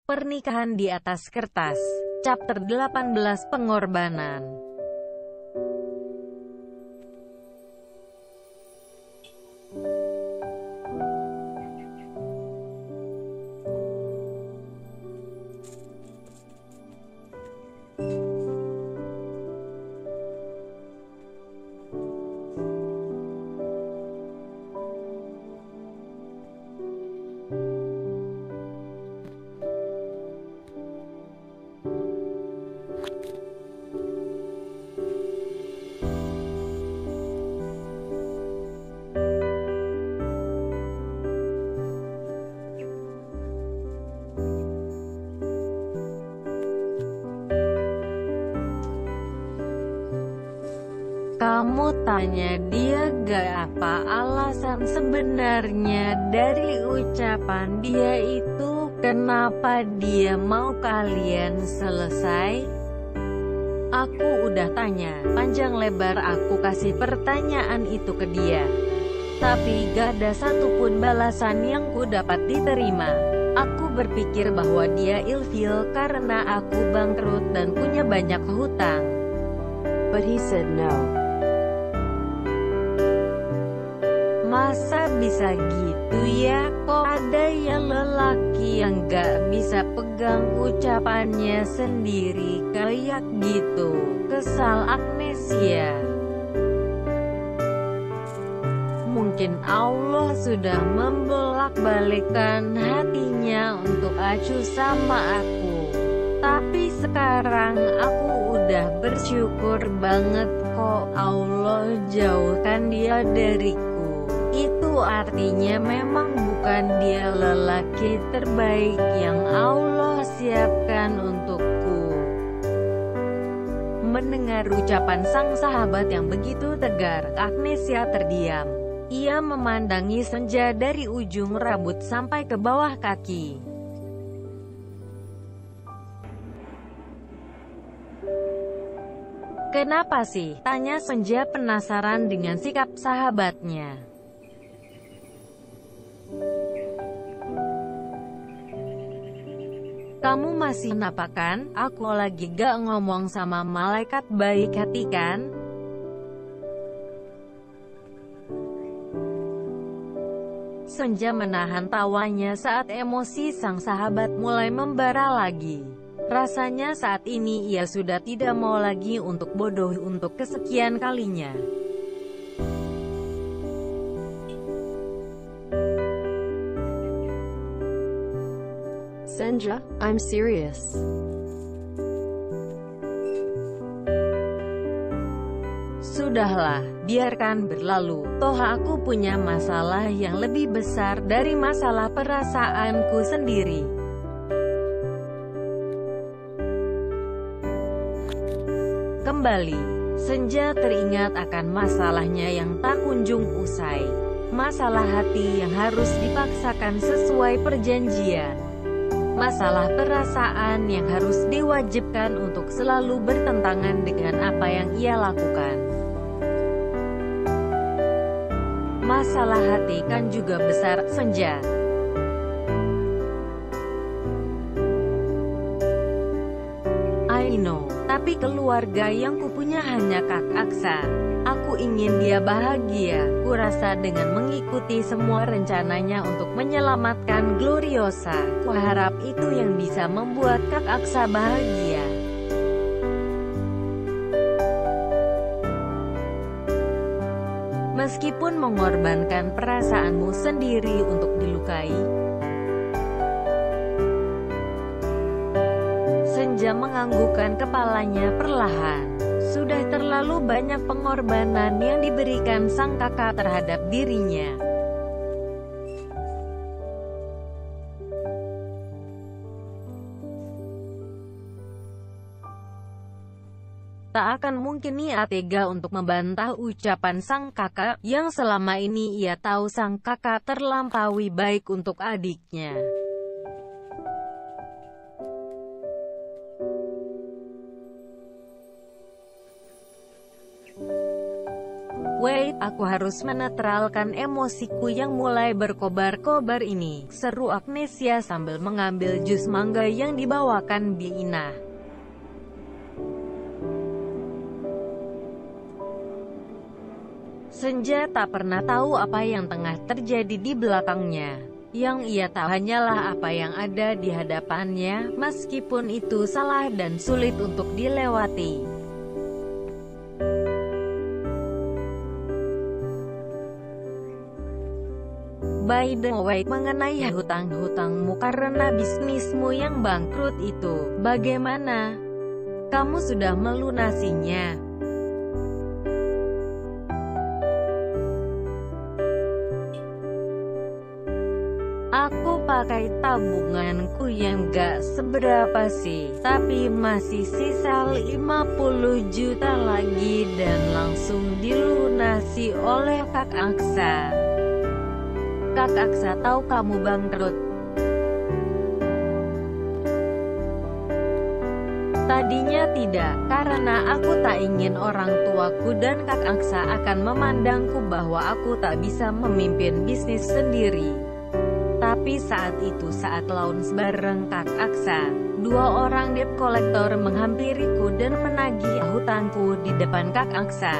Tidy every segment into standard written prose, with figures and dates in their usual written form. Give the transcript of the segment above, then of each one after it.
Pernikahan di atas kertas. Chapter 18 Pengorbanan. Kamu tanya dia gak apa alasan sebenarnya dari ucapan dia itu, kenapa dia mau kalian selesai? Aku udah tanya, panjang lebar aku kasih pertanyaan itu ke dia. Tapi gak ada satupun balasan yang ku dapat diterima. Aku berpikir bahwa dia ilfil karena aku bangkrut dan punya banyak hutang. But he said no. Masa bisa gitu ya, kok ada ya lelaki yang gak bisa pegang ucapannya sendiri kayak gitu. Kesal Agnesia. Mungkin Allah sudah membolak-balikkan hatinya untuk acuh sama aku. Tapi sekarang aku udah bersyukur banget kok Allah jauhkan dia dariku. Itu artinya memang bukan dia lelaki terbaik yang Allah siapkan untukku. Mendengar ucapan sang sahabat yang begitu tegar, Agnesia terdiam. Ia memandangi Senja dari ujung rambut sampai ke bawah kaki. Kenapa sih? Tanya Senja penasaran dengan sikap sahabatnya. Kamu masih kenapa kan? Aku lagi gak ngomong sama malaikat baik hati kan? Senja menahan tawanya saat emosi sang sahabat mulai membara lagi. Rasanya saat ini ia sudah tidak mau lagi untuk bodoh untuk kesekian kalinya. Senja, I'm serious. Sudahlah, biarkan berlalu. Toh aku punya masalah yang lebih besar dari masalah perasaanku sendiri. Kembali, Senja teringat akan masalahnya yang tak kunjung usai. Masalah hati yang harus dipaksakan sesuai perjanjian. Masalah perasaan yang harus diwajibkan untuk selalu bertentangan dengan apa yang ia lakukan. Masalah hati kan juga besar, Senja. I know, tapi keluarga yang kupunya hanya Kak Aksa. Aku ingin dia bahagia. Kurasa dengan mengikuti semua rencananya untuk menyelamatkan Gloriosa, kuharap itu yang bisa membuat Kak Aksa bahagia. Meskipun mengorbankan perasaanmu sendiri untuk dilukai. Senja menganggukkan kepalanya perlahan. Sudah terlalu banyak pengorbanan yang diberikan sang kakak terhadap dirinya. Tak akan mungkin ia tega untuk membantah ucapan sang kakak, yang selama ini ia tahu sang kakak terlampaui baik untuk adiknya. Wait, Baik, aku harus menetralkan emosiku yang mulai berkobar-kobar ini, seru Agnesia sambil mengambil jus mangga yang dibawakan Bina. Senja tak pernah tahu apa yang tengah terjadi di belakangnya. Yang ia tahu hanyalah apa yang ada di hadapannya, meskipun itu salah dan sulit untuk dilewati. By the way, mengenai hutang-hutangmu karena bisnismu yang bangkrut itu, bagaimana? Kamu sudah melunasinya? Aku pakai tabunganku yang gak seberapa sih, tapi masih sisa 50 juta lagi dan langsung dilunasi oleh Kak Aksa. Kak Aksa tahu kamu bangkrut. Tadinya tidak, karena aku tak ingin orang tuaku dan Kak Aksa akan memandangku bahwa aku tak bisa memimpin bisnis sendiri. Tapi saat itu saat lounge bareng Kak Aksa, 2 orang debt collector menghampiriku dan menagih hutangku di depan Kak Aksa.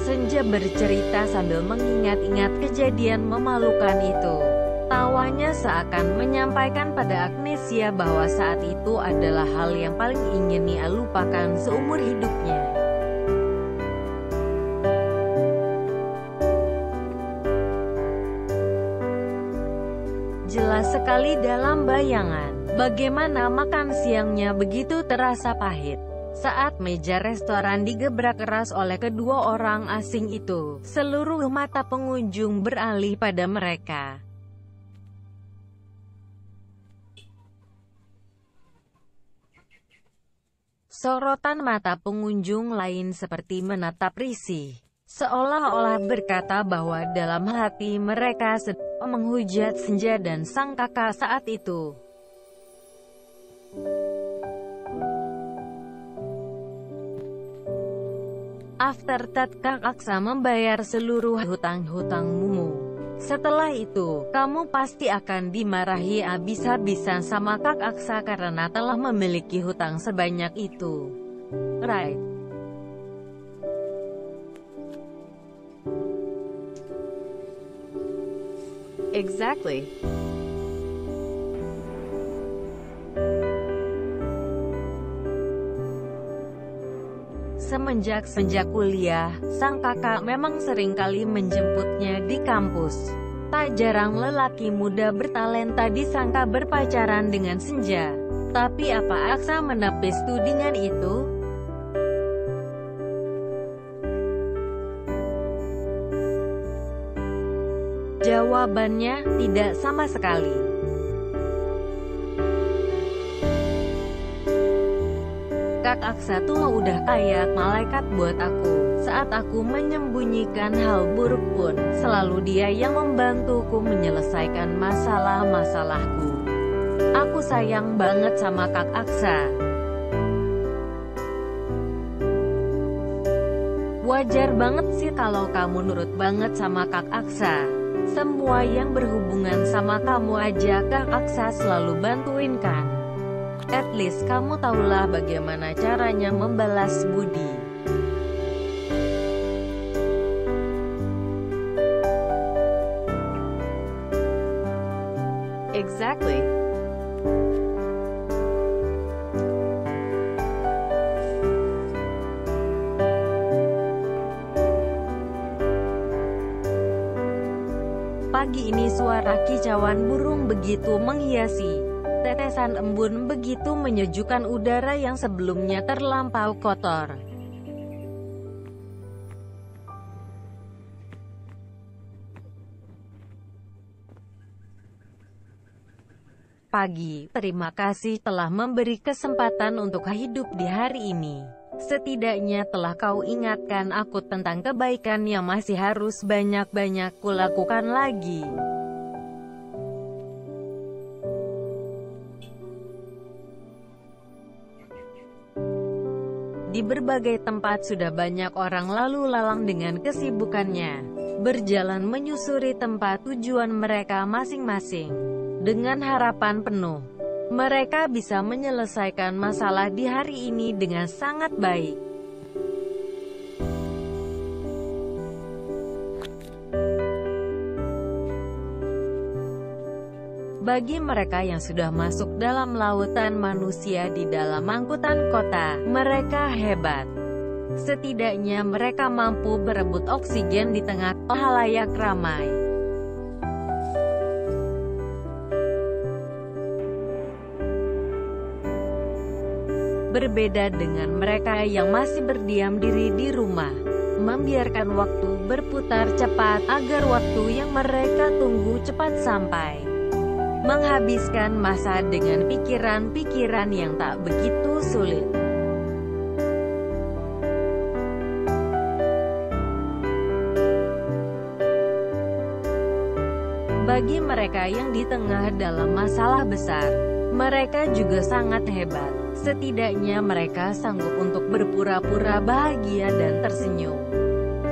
Senja bercerita sambil mengingat-ingat kejadian memalukan itu. Tawanya seakan menyampaikan pada Agnesia bahwa saat itu adalah hal yang paling ingin ia lupakan seumur hidupnya. Jelas sekali dalam bayangan, bagaimana makan siangnya begitu terasa pahit. Saat meja restoran digebrak keras oleh kedua orang asing itu, seluruh mata pengunjung beralih pada mereka. Sorotan mata pengunjung lain seperti menatap risih, seolah-olah berkata bahwa dalam hati mereka sedang menghujat Senja dan sang kakak saat itu. After that, Kak Aksa membayar seluruh hutang-hutangmu. Setelah itu, kamu pasti akan dimarahi habis-habisan sama Kak Aksa karena telah memiliki hutang sebanyak itu. Right? Exactly. Semenjak kuliah, sang kakak memang seringkali menjemputnya di kampus. Tak jarang lelaki muda bertalenta disangka berpacaran dengan Senja. Tapi apa Aksa menepis tudingan itu? Jawabannya, tidak sama sekali. Kak Aksa tuh udah kayak malaikat buat aku. Saat aku menyembunyikan hal buruk pun, selalu dia yang membantuku menyelesaikan masalah-masalahku. Aku sayang banget sama Kak Aksa. Wajar banget sih kalau kamu nurut banget sama Kak Aksa. Semua yang berhubungan sama kamu aja Kak Aksa selalu bantuin kan. At least kamu tahulah bagaimana caranya membalas budi. Exactly. Pagi ini suara kicauan burung begitu menghiasi. Tetesan embun begitu menyejukkan udara yang sebelumnya terlampau kotor. Pagi, terima kasih telah memberi kesempatan untuk hidup di hari ini. Setidaknya telah kau ingatkan aku tentang kebaikan yang masih harus banyak-banyak kulakukan lagi. Di berbagai tempat sudah banyak orang lalu lalang dengan kesibukannya, berjalan menyusuri tempat tujuan mereka masing-masing. Dengan harapan penuh, mereka bisa menyelesaikan masalah di hari ini dengan sangat baik. Bagi mereka yang sudah masuk dalam lautan manusia di dalam angkutan kota, mereka hebat. Setidaknya mereka mampu berebut oksigen di tengah khalayak ramai. Berbeda dengan mereka yang masih berdiam diri di rumah, membiarkan waktu berputar cepat agar waktu yang mereka tunggu cepat sampai. Menghabiskan masa dengan pikiran-pikiran yang tak begitu sulit. Bagi mereka yang di tengah dalam masalah besar, mereka juga sangat hebat. Setidaknya mereka sanggup untuk berpura-pura bahagia dan tersenyum.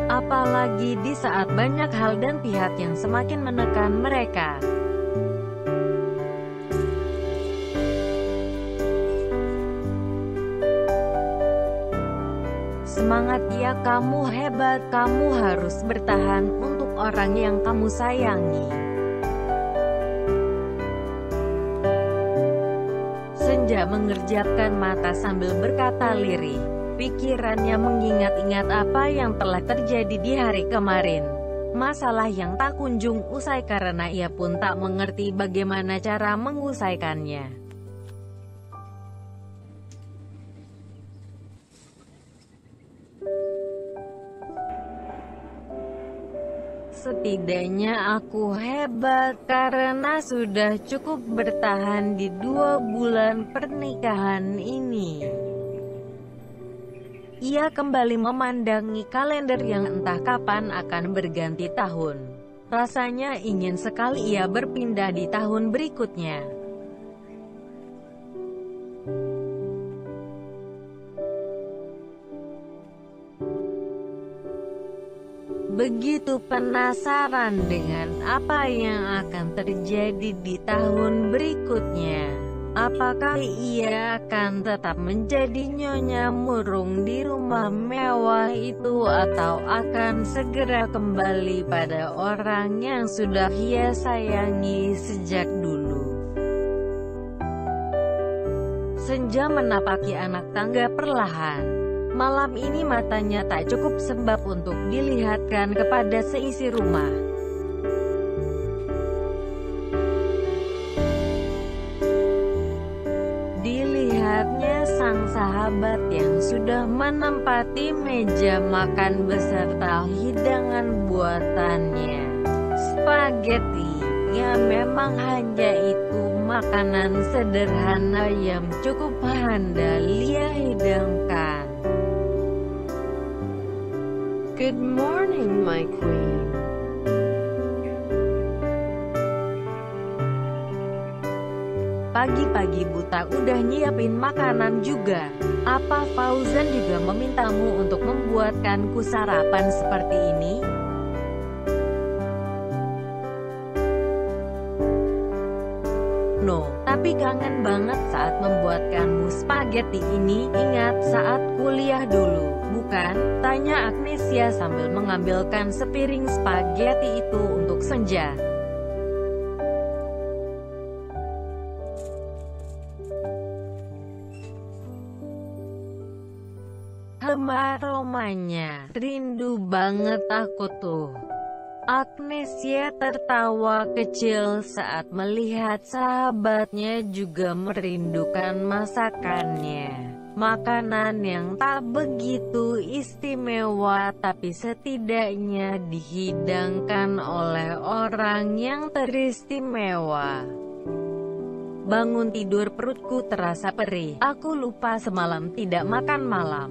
Apalagi di saat banyak hal dan pihak yang semakin menekan mereka. Semangat ya, kamu hebat, kamu harus bertahan untuk orang yang kamu sayangi. Senja mengerjapkan mata sambil berkata lirih. Pikirannya mengingat-ingat apa yang telah terjadi di hari kemarin. Masalah yang tak kunjung usai karena ia pun tak mengerti bagaimana cara mengusaikannya. Setidaknya aku hebat karena sudah cukup bertahan di 2 bulan pernikahan ini. Ia kembali memandangi kalender yang entah kapan akan berganti tahun. Rasanya ingin sekali ia berpindah di tahun berikutnya. Begitu penasaran dengan apa yang akan terjadi di tahun berikutnya. Apakah ia akan tetap menjadi nyonya murung di rumah mewah itu atau akan segera kembali pada orang yang sudah ia sayangi sejak dulu. Senja menapaki anak tangga perlahan. Malam ini matanya tak cukup sebab untuk dilihatkan kepada seisi rumah. Dilihatnya sang sahabat yang sudah menempati meja makan beserta hidangan buatannya. Spaghetti, ya memang hanya itu makanan sederhana yang cukup handal ia hidangkan. Good morning, my queen. Pagi-pagi buta udah nyiapin makanan juga. Apa Fauzan juga memintamu untuk membuatkanku sarapan seperti ini? No, tapi kangen banget saat membuatkanmu spaghetti ini. Ingat saat kuliah dulu, bukan? Tanya Agnesia sambil mengambilkan sepiring spaghetti itu untuk Senja. Aromanya, rindu banget aku tuh. Agnesia tertawa kecil saat melihat sahabatnya juga merindukan masakannya. Makanan yang tak begitu istimewa tapi setidaknya dihidangkan oleh orang yang teristimewa. Bangun tidur perutku terasa perih. Aku lupa semalam tidak makan malam.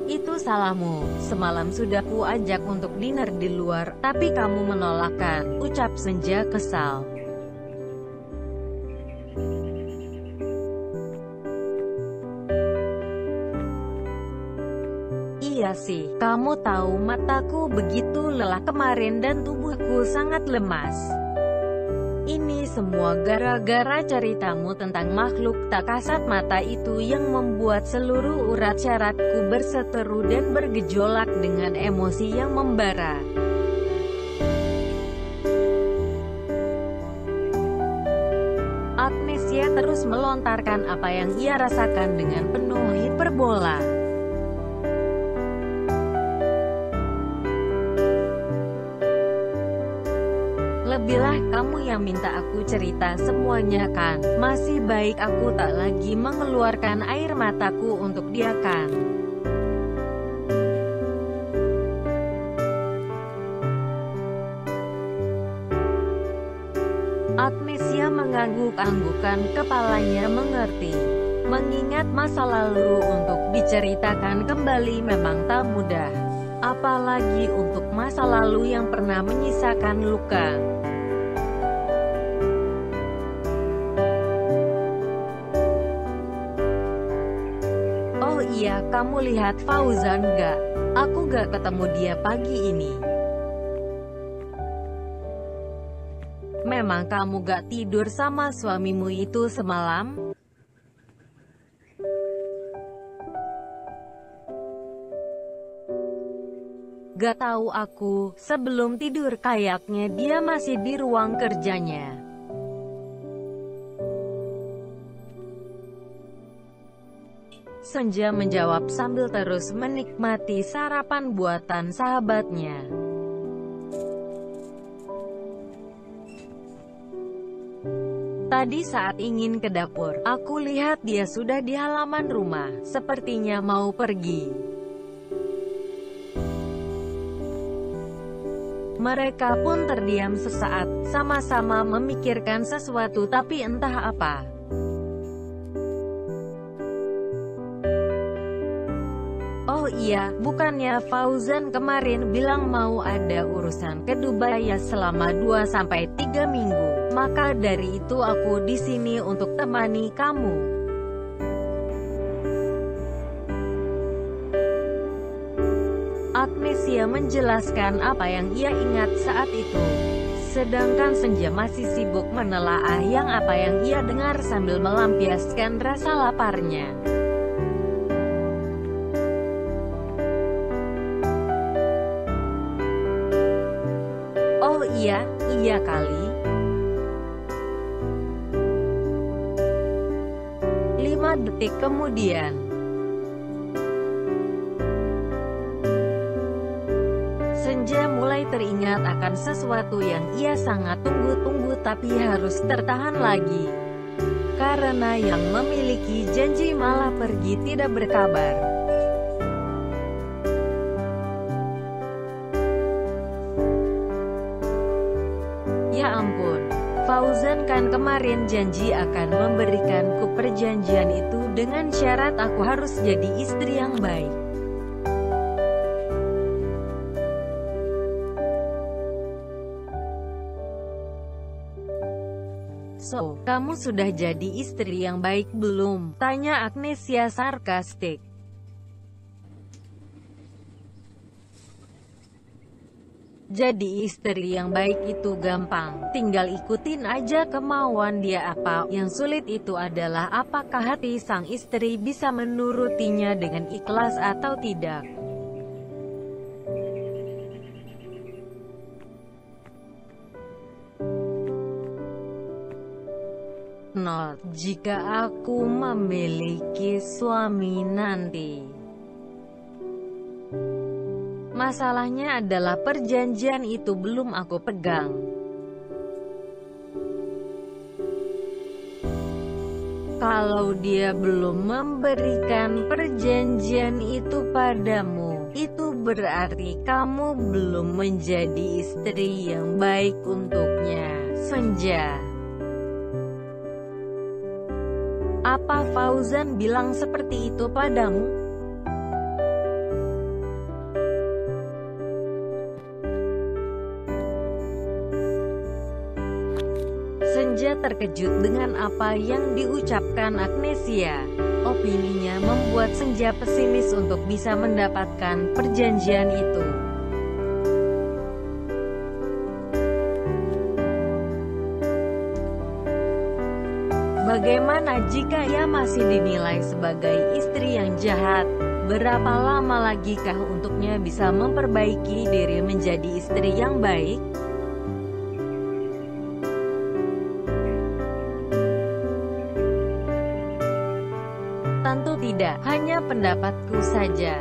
Itu salahmu, semalam sudah ku ajak untuk dinner di luar, tapi kamu menolakkan, ucap Senja kesal. kasih. Kamu tahu mataku begitu lelah kemarin dan tubuhku sangat lemas. Ini semua gara-gara ceritamu tentang makhluk tak kasat mata itu yang membuat seluruh urat syarafku berseteru dan bergejolak dengan emosi yang membara. Agnesia terus melontarkan apa yang ia rasakan dengan penuh hiperbola. Lebihlah kamu yang minta aku cerita semuanya kan? Masih baik aku tak lagi mengeluarkan air mataku untuk dia kan? Agnesia mengangguk-anggukan kepalanya mengerti. Mengingat masa lalu untuk diceritakan kembali memang tak mudah. Apalagi untuk masa lalu yang pernah menyisakan luka. Oh iya, kamu lihat Fauzan gak? Aku gak ketemu dia pagi ini. Memang kamu gak tidur sama suamimu itu semalam? Gak tahu aku, sebelum tidur kayaknya dia masih di ruang kerjanya. Senja menjawab sambil terus menikmati sarapan buatan sahabatnya. Tadi saat ingin ke dapur, aku lihat dia sudah di halaman rumah, sepertinya mau pergi. Mereka pun terdiam sesaat, sama-sama memikirkan sesuatu tapi entah apa. Oh iya, bukannya Fauzan kemarin bilang mau ada urusan ke Dubai ya selama 2-3 minggu. Maka dari itu aku di sini untuk temani kamu. Agnesia menjelaskan apa yang ia ingat saat itu. Sedangkan Senja masih sibuk menelaah apa yang ia dengar sambil melampiaskan rasa laparnya. Oh iya, iya kali. 5 detik kemudian. Senja mulai teringat akan sesuatu yang ia sangat tunggu-tunggu tapi harus tertahan lagi. Karena yang memiliki janji malah pergi tidak berkabar. Ya ampun, Fauzan kan kemarin janji akan memberikanku perjanjian itu dengan syarat aku harus jadi istri yang baik. So, kamu sudah jadi istri yang baik belum? Tanya Agnesia sarkastik. Jadi istri yang baik itu gampang, tinggal ikutin aja kemauan dia. Apa yang sulit itu adalah apakah hati sang istri bisa menurutinya dengan ikhlas atau tidak. Not, jika aku memiliki suami nanti. Masalahnya adalah perjanjian itu belum aku pegang. Kalau dia belum memberikan perjanjian itu padamu, itu berarti kamu belum menjadi istri yang baik untuknya, Senja. Apa Fauzan bilang seperti itu padamu? Senja terkejut dengan apa yang diucapkan Agnesia. opininya membuat Senja pesimis untuk bisa mendapatkan perjanjian itu. Bagaimana jika ia masih dinilai sebagai istri yang jahat? Berapa lama lagi kah untuknya bisa memperbaiki diri menjadi istri yang baik? Tentu tidak, hanya pendapatku saja.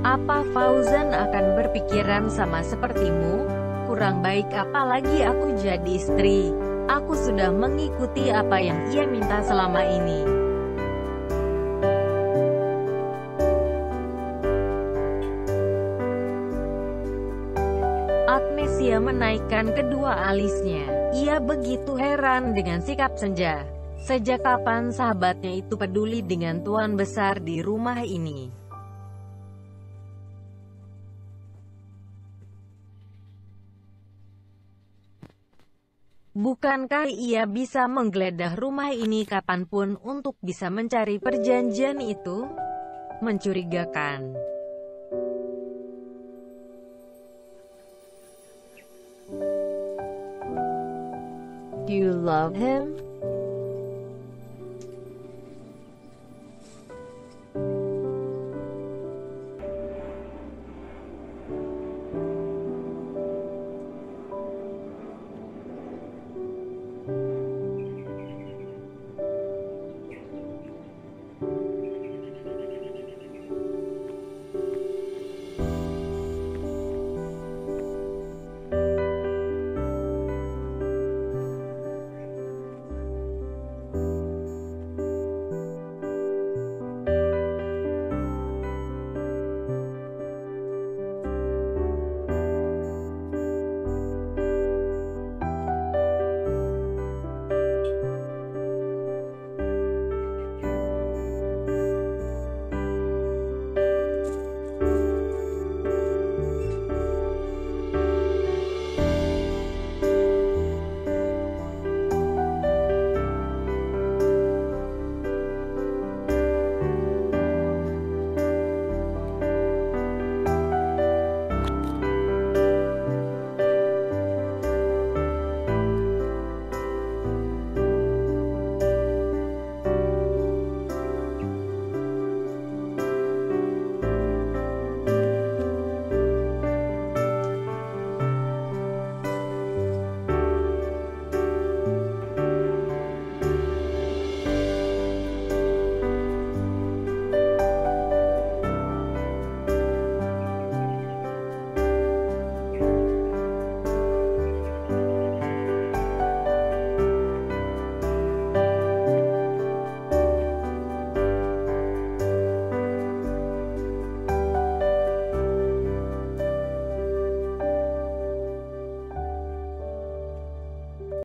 Apa Fauzan akan berpikiran sama sepertimu? Kurang baik apalagi aku jadi istri. Aku sudah mengikuti apa yang ia minta selama ini. Agnesia menaikkan kedua alisnya. Ia begitu heran dengan sikap Senja. Sejak kapan sahabatnya itu peduli dengan tuan besar di rumah ini? Bukankah ia bisa menggeledah rumah ini kapanpun untuk bisa mencari perjanjian itu? Mencurigakan. Do you love him?